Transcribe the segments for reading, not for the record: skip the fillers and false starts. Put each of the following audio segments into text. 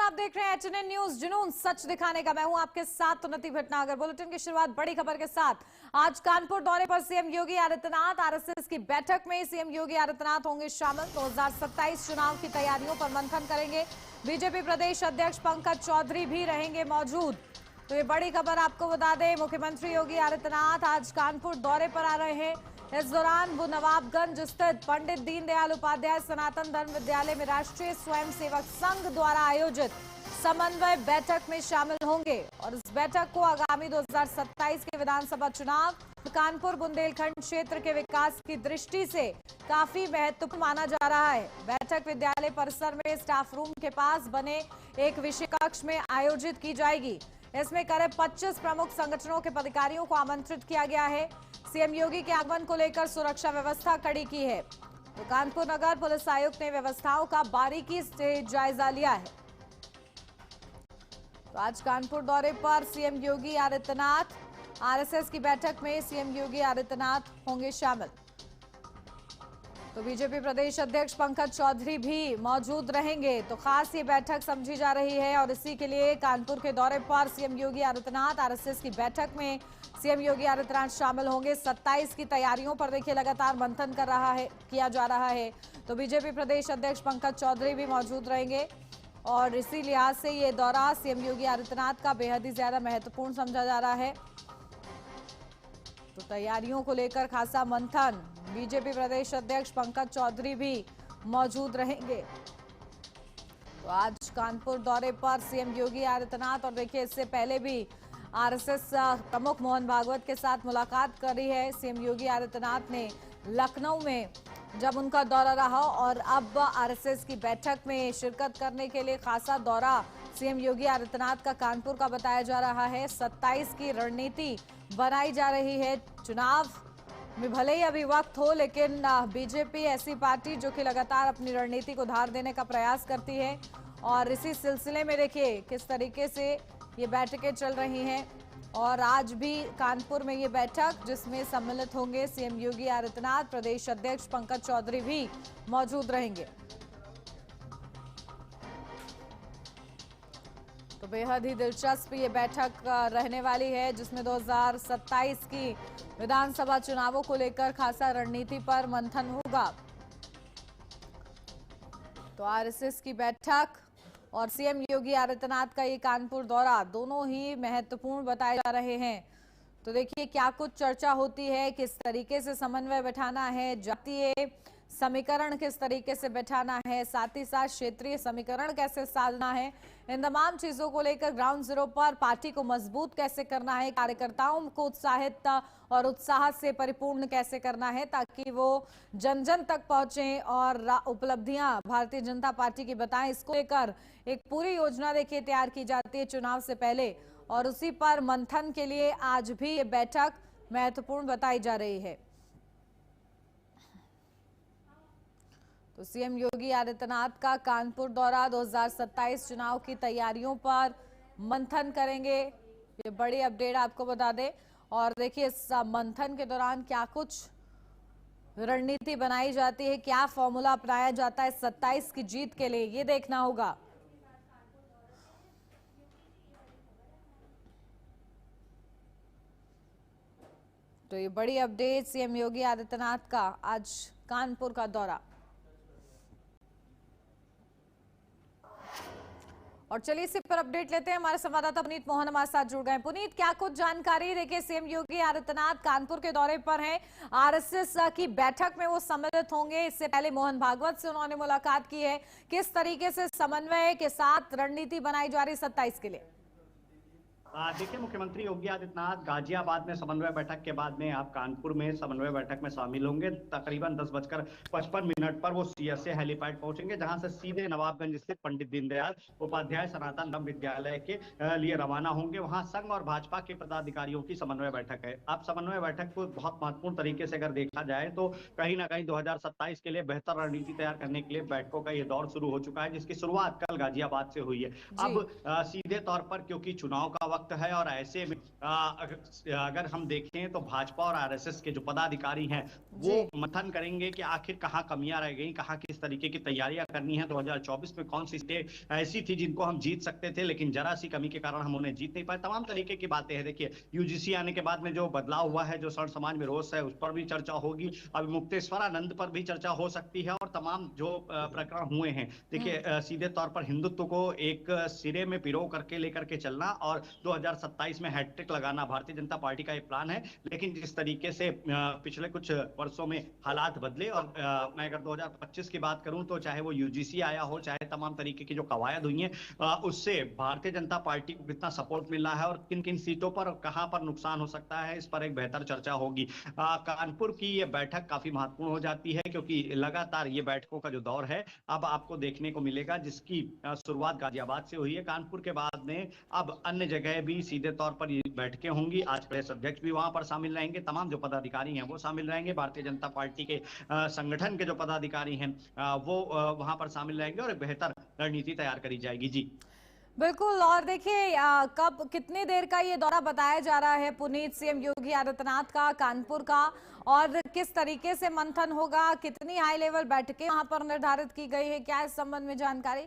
आप देख रहे हैं एचएनएन न्यूज, जुनून सच दिखाने का। मैं हूं आपके साथ उन्नति भटनागर। बुलेटिन की शुरुआत बड़ी खबर के साथ। आज कानपुर दौरे पर सीएम योगी आदित्यनाथ। आरएसएस की बैठक में सीएम योगी आदित्यनाथ होंगे शामिल। 2027 चुनाव की तैयारियों पर मंथन करेंगे। बीजेपी प्रदेश अध्यक्ष पंकज चौधरी भी रहेंगे मौजूद। तो ये बड़ी खबर आपको बता दें, मुख्यमंत्री योगी आदित्यनाथ आज कानपुर दौरे पर आ रहे हैं। इस दौरान वो नवाबगंज स्थित पंडित दीनदयाल उपाध्याय सनातन धर्म विद्यालय में राष्ट्रीय स्वयंसेवक संघ द्वारा आयोजित समन्वय बैठक में शामिल होंगे। और इस बैठक को आगामी 2027 के विधानसभा चुनाव, कानपुर बुंदेलखंड क्षेत्र के विकास की दृष्टि से काफी महत्वपूर्ण माना जा रहा है। बैठक विद्यालय परिसर में स्टाफ रूम के पास बने एक विशेष कक्ष में आयोजित की जाएगी। इसमें करीब 25 प्रमुख संगठनों के पदाधिकारियों को आमंत्रित किया गया है। सीएम योगी के आगमन को लेकर सुरक्षा व्यवस्था कड़ी की है। तो कानपुर नगर पुलिस आयुक्त ने व्यवस्थाओं का बारीकी से जायजा लिया है। तो आज कानपुर दौरे पर सीएम योगी आदित्यनाथ, आरएसएस की बैठक में सीएम योगी आदित्यनाथ होंगे शामिल। तो बीजेपी प्रदेश अध्यक्ष पंकज चौधरी भी मौजूद रहेंगे। तो खास ये बैठक समझी जा रही है और इसी के लिए कानपुर के दौरे पर सीएम योगी आदित्यनाथ, आरएसएस की बैठक में सीएम योगी आदित्यनाथ शामिल होंगे। 27 की तैयारियों पर देखिए लगातार मंथन किया जा रहा है। तो बीजेपी प्रदेश अध्यक्ष पंकज चौधरी भी मौजूद रहेंगे और इसी लिहाज से ये दौरा सीएम योगी आदित्यनाथ का बेहद ही ज्यादा महत्वपूर्ण समझा जा रहा है। तो तैयारियों को लेकर खासा मंथन, बीजेपी प्रदेश अध्यक्ष पंकज चौधरी भी मौजूद रहेंगे। तो आज कानपुर दौरे पर सीएम योगी आदित्यनाथ, और देखिए इससे पहले भी आरएसएस प्रमुख मोहन भागवत के साथ मुलाकात करी है सीएम योगी आदित्यनाथ ने लखनऊ में जब उनका दौरा रहा। और अब आरएसएस की बैठक में शिरकत करने के लिए खासा दौरा सीएम योगी आदित्यनाथ का कानपुर का बताया जा रहा है। 27 की रणनीति बनाई जा रही है। चुनाव में भले ही अभी वक्त हो, लेकिन बीजेपी ऐसी पार्टी जो कि लगातार अपनी रणनीति को धार देने का प्रयास करती है। और इसी सिलसिले में देखिए किस तरीके से ये बैठकें चल रही हैं। और आज भी कानपुर में ये बैठक जिसमें सम्मिलित होंगे सीएम योगी आदित्यनाथ, प्रदेश अध्यक्ष पंकज चौधरी भी मौजूद रहेंगे। तो बेहद ही दिलचस्प ये बैठक रहने वाली है जिसमें 2027 की विधानसभा चुनावों को लेकर खासा रणनीति पर मंथन होगा। तो आरएसएस की बैठक और सीएम योगी आदित्यनाथ का ये कानपुर दौरा दोनों ही महत्वपूर्ण बताए जा रहे हैं। तो देखिए क्या कुछ चर्चा होती है, किस तरीके से समन्वय बैठाना है, जातीय समीकरण किस तरीके से बैठाना है, साथ ही साथ क्षेत्रीय समीकरण कैसे साधना है, इन तमाम चीजों को लेकर ग्राउंड जीरो पर पार्टी को मजबूत कैसे करना है, कार्यकर्ताओं को उत्साहित और उत्साह से परिपूर्ण कैसे करना है ताकि वो जन जन तक पहुंचे और उपलब्धियां भारतीय जनता पार्टी की बताएं। इसको लेकर एक पूरी योजना देखिए तैयार की जाती है चुनाव से पहले, और उसी पर मंथन के लिए आज भी ये बैठक महत्वपूर्ण बताई जा रही है। तो सीएम योगी आदित्यनाथ का कानपुर दौरा 2027 चुनाव की तैयारियों पर मंथन करेंगे, ये बड़ी अपडेट आपको बता दें। और देखिए इस मंथन के दौरान क्या कुछ रणनीति बनाई जाती है, क्या फॉर्मूला अपनाया जाता है 27 की जीत के लिए, ये देखना होगा। तो ये बड़ी अपडेट, सीएम योगी आदित्यनाथ का आज कानपुर का दौरा। और चलिए इसी पर अपडेट लेते हैं, हमारे संवाददाता पुनीत मोहन हमारे साथ जुड़ गए। पुनीत, क्या कुछ जानकारी? देखिए सीएम योगी आदित्यनाथ कानपुर के दौरे पर हैं, आरएसएस की बैठक में वो सम्मिलित होंगे। इससे पहले मोहन भागवत से उन्होंने मुलाकात की है। किस तरीके से समन्वय के साथ रणनीति बनाई जा रही 27 के लिए? देखिए, मुख्यमंत्री योगी आदित्यनाथ गाजियाबाद में समन्वय बैठक के बाद में आप कानपुर में समन्वय बैठक में शामिल होंगे। तकरीबन 10:55 पर वो सीएसए हेलीपैड पहुंचेंगे, जहां से सीधे नवाबगंज स्थित पंडित दीनदयाल उपाध्याय सनातन धर्म विद्यालय के लिए रवाना होंगे। वहां संघ और भाजपा के पदाधिकारियों की समन्वय बैठक है। अब समन्वय बैठक को बहुत महत्वपूर्ण तरीके से अगर देखा जाए तो कहीं ना कहीं 2027 के लिए बेहतर रणनीति तैयार करने के लिए बैठकों का ये दौर शुरू हो चुका है, जिसकी शुरुआत कल गाजियाबाद से हुई है। अब सीधे तौर पर क्योंकि चुनाव का वक्त है और ऐसे में अगर हम देखें तो भाजपा और आरएसएस के जो पदाधिकारी हैं वो जी। मंथन करेंगे कि आखिर कहाँ कमियां रह गई, कहाँ किस तरीके की तैयारियां करनी है। 2024 में कौन सी सीटें ऐसी थी जिनको हम जीत सकते थे लेकिन जरा सी कमी के कारण हम उन्हें जीत नहीं पाए। तमाम तरीके की बातें हैं। देखिए, यूजीसी आने के बाद में जो बदलाव हुआ है, जो सर समाज में रोष है, उस पर भी चर्चा होगी। अभी मुक्तेश्वरानंद पर भी चर्चा हो सकती है और तमाम जो प्रकरण हुए हैं। देखिए, सीधे तौर पर हिंदुत्व को एक सिरे में पिरो करके लेकर के चलना और 2027 में हैट्रिक लगाना भारतीय जनता पार्टी का एक प्लान है। लेकिन जिस तरीके से पिछले कुछ वर्षों में हालात बदले और मैं अगर 2025 की बात करूं तो चाहे वो यूजीसी आया हो, चाहे तमाम तरीके की जो कवायद हुई है, उससे भारतीय जनता पार्टी को कितना सपोर्ट मिल रहा है और किन किन सीटों पर और कहां पर नुकसान हो सकता है, इस पर एक बेहतर चर्चा होगी। कानपुर की ये बैठक काफी महत्वपूर्ण हो जाती है क्योंकि लगातार ये बैठकों का जो दौर है अब आपको देखने को मिलेगा, जिसकी शुरुआत गाजियाबाद से हुई है। कानपुर के बाद में अब अन्य जगह भी सीधे तौर पर ये बैठकें होंगी। आज प्रदेश अध्यक्ष भी वहां पर शामिल रहेंगे, तमाम जो पदाधिकारी हैं वो शामिल रहेंगे, भारतीय जनता पार्टी के संगठन के जो पदाधिकारी हैं वो वहां पर शामिल रहेंगे और एक बेहतर रणनीति तैयार करी जाएगी। जी बिल्कुल। और देखिए, कब कितनी देर का ये दौरा बताया जा रहा है पुनीत सीएम योगी आदित्यनाथ का कानपुर का, और किस तरीके से मंथन होगा, कितनी हाई लेवल बैठकें वहां पर निर्धारित की गई है, क्या इस संबंध में जानकारी?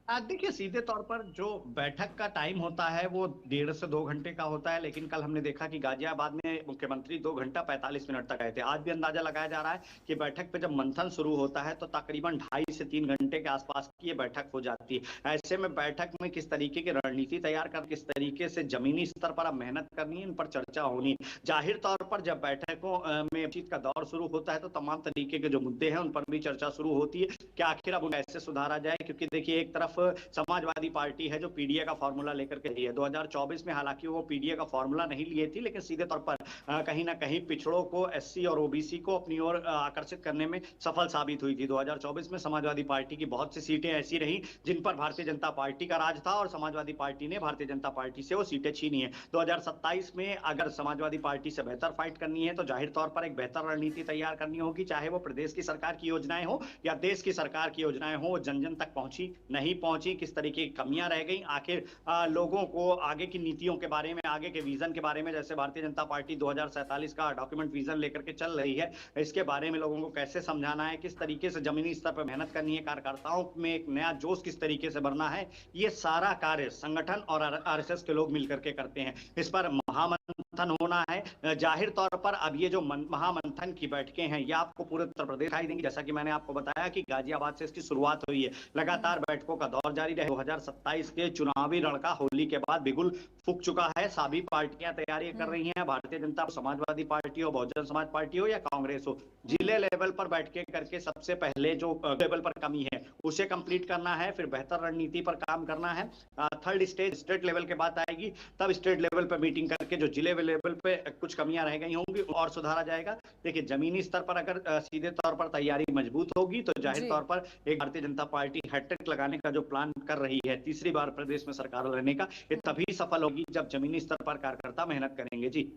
देखिए, सीधे तौर पर जो बैठक का टाइम होता है वो 1.5 से 2 घंटे का होता है, लेकिन कल हमने देखा कि गाजियाबाद में मुख्यमंत्री 2 घंटा 45 मिनट तक आए थे। आज भी अंदाजा लगाया जा रहा है कि बैठक पे जब मंथन शुरू होता है तो तकरीबन 2.5 से 3 घंटे के आसपास की ये बैठक हो जाती है। ऐसे में बैठक में किस तरीके की रणनीति तैयार कर, किस तरीके से जमीनी स्तर पर अब मेहनत करनी है, इन पर चर्चा होनी। जाहिर तौर पर जब बैठकों में बातचीत का दौर शुरू होता है तो तमाम तरीके के जो मुद्दे हैं उन पर भी चर्चा शुरू होती है कि आखिर अब कैसे सुधारा जाए। क्योंकि देखिए, एक तरफ समाजवादी पार्टी है जो पीडीए का फॉर्मूला लेकर के है। 2024 में हालांकि वो पीडीए का फॉर्मूला नहीं लिए थी, लेकिन सीधे तौर पर कहीं ना कहीं पिछड़ों को, एससी और ओबीसी को अपनी ओर आकर्षित करने में सफल साबित हुई थी। 2024 में समाजवादी पार्टी की बहुत सी सीटें ऐसी रही जिन पर भारतीय जनता पार्टी का राज था और समाजवादी पार्टी ने भारतीय जनता पार्टी से वो सीटें छीनी है। 2027 में अगर समाजवादी पार्टी से बेहतर फाइट करनी है तो जाहिर तौर पर एक बेहतर रणनीति तैयार करनी होगी, चाहे वो प्रदेश की सरकार की योजनाएं हो या देश की सरकार की योजनाएं हो, जन जन तक पहुंची नहीं पहुंची, किस तरीके की कमियां रह गई, आखिर लोगों को आगे की नीतियों के बारे में, आगे के विजन के बारे में, जैसे भारतीय जनता पार्टी 2047 का डॉक्यूमेंट विजन लेकर के चल रही है, इसके बारे में लोगों को कैसे समझाना है, किस तरीके से जमीनी स्तर पर मेहनत करनी है, कार्यकर्ताओं में एक नया जोश किस तरीके से भरना है, ये सारा कार्य संगठन और आरएसएस के लोग मिलकर के करते हैं। इस पर महामंथन होना है। जाहिर तौर पर अब ये जो महामंथन की बैठकें हैं ये आपको पूरे उत्तर प्रदेश दिखाई देंगी। जैसा कि मैंने आपको बताया कि गाजियाबाद से इसकी शुरुआत हुई है, लगातार बैठकों का दौर जारी रहे। 2027 के चुनावी रणका होली के बाद बिगुल फूक चुका है। सभी पार्टियां तैयारी कर रही हैं, भारतीय जनता, समाजवादी पार्टी हो, बहुजन समाज पार्टी हो या कांग्रेस हो, जिले लेवल पर बैठकें करके सबसे पहले जो लेवल पर कमी है उसे कंप्लीट करना है, फिर बेहतर रणनीति पर काम करना है। थर्ड स्टेज स्टेट लेवल के बाद आएगी, तब स्टेट लेवल पर मीटिंग करके जो जिले लेवल पे कुछ कमियां रह गई होंगी और सुधारा जाएगा। देखिए, जमीनी स्तर पर अगर सीधे तौर पर तैयारी मजबूत होगी तो जाहिर तौर पर एक भारतीय जनता पार्टी हैट्रिक लगाने का जो प्लान कर रही है, तीसरी बार प्रदेश में सरकार लेने का, ये तभी सफल होगी जब जमीनी स्तर पर कार्यकर्ता मेहनत करेंगे। जी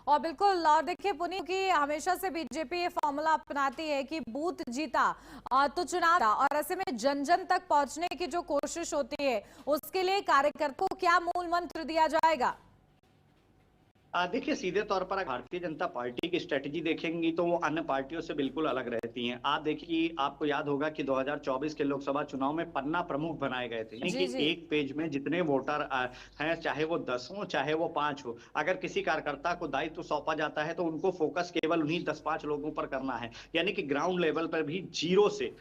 और बिल्कुल। और देखिए पुनीत, की हमेशा से बीजेपी ये फॉर्मूला अपनाती है कि बूथ जीता तो चुनाव, और ऐसे में जन जन तक पहुंचने की जो कोशिश होती है उसके लिए कार्यकर्ताओं को क्या मूल मंत्र दिया जाएगा? देखिए, सीधे तौर पर भारतीय जनता पार्टी की स्ट्रेटजी देखेंगी तो वो अन्य पार्टियों से बिल्कुल अलग रहती हैं। आप देखिए, आपको याद होगा कि 2024 के लोकसभा चुनाव में पन्ना प्रमुख बनाए गए थे, यानी कि एक पेज में जितने वोटर हैं, चाहे वो 10 हो चाहे वो 5 हो, अगर किसी कार्यकर्ता को दायित्व सौंपा जाता है तो उनको फोकस केवल उन्हीं 10-5 लोगों पर करना है। यानी कि ग्राउंड लेवल पर भी जीरो से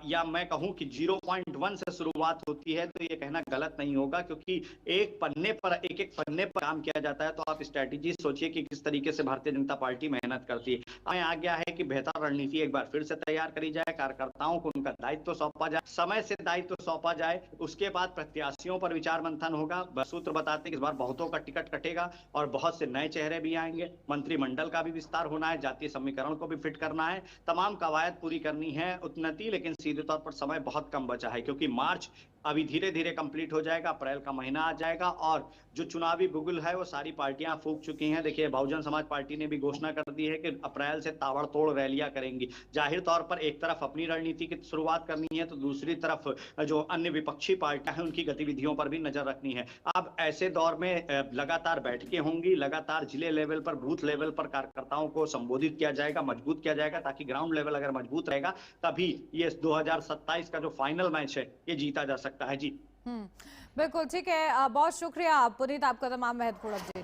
या मैं कहूं कि 0.1 से शुरुआत होती है, तो ये कहना गलत नहीं होगा, क्योंकि एक पन्ने पर, एक एक पन्ने पर काम किया जाता है। तो आप स्ट्रेटेजी सोचिए कि किस तरीके से भारतीय जनता पार्टी मेहनत करती है। हमें आ गया है कि बेहतर रणनीति एक बार फिर से तैयार करी जाए, कार्यकर्ताओं को उनका दायित्व सौंपा जाए, समय से दायित्व सौंपा जाए, उसके बाद प्रत्याशियों पर विचार मंथन होगा। सूत्र बताते हैं कि इस बार बहुतों का टिकट कटेगा और बहुत से नए चेहरे भी आएंगे, मंत्रिमंडल का भी विस्तार होना है, जातीय समीकरण को भी फिट करना है, तमाम कवायद पूरी करनी है, उन्नति। लेकिन सीधे तौर पर समय बहुत कम बचा है, क्योंकि मार्च अभी धीरे धीरे कंप्लीट हो जाएगा, अप्रैल का महीना आ जाएगा और जो चुनावी बुगुल है वो सारी पार्टियां फूंक चुकी हैं। देखिए, बहुजन समाज पार्टी ने भी घोषणा कर दी है कि अप्रैल से ताबड़तोड़ रैलियां करेंगी। जाहिर तौर पर एक तरफ अपनी रणनीति की शुरुआत करनी है, तो दूसरी तरफ जो अन्य विपक्षी पार्टियां हैं उनकी गतिविधियों पर भी नजर रखनी है। अब ऐसे दौर में लगातार बैठकें होंगी, लगातार जिले लेवल पर, बूथ लेवल पर कार्यकर्ताओं को संबोधित किया जाएगा, मजबूत किया जाएगा, ताकि ग्राउंड लेवल अगर मजबूत रहेगा तभी ये 2027 का जो फाइनल मैच है ये जीता जा सकता है। जी बिल्कुल ठीक है। बहुत शुक्रिया पुनीत, आपका तमाम महत्वपूर्ण अपडेट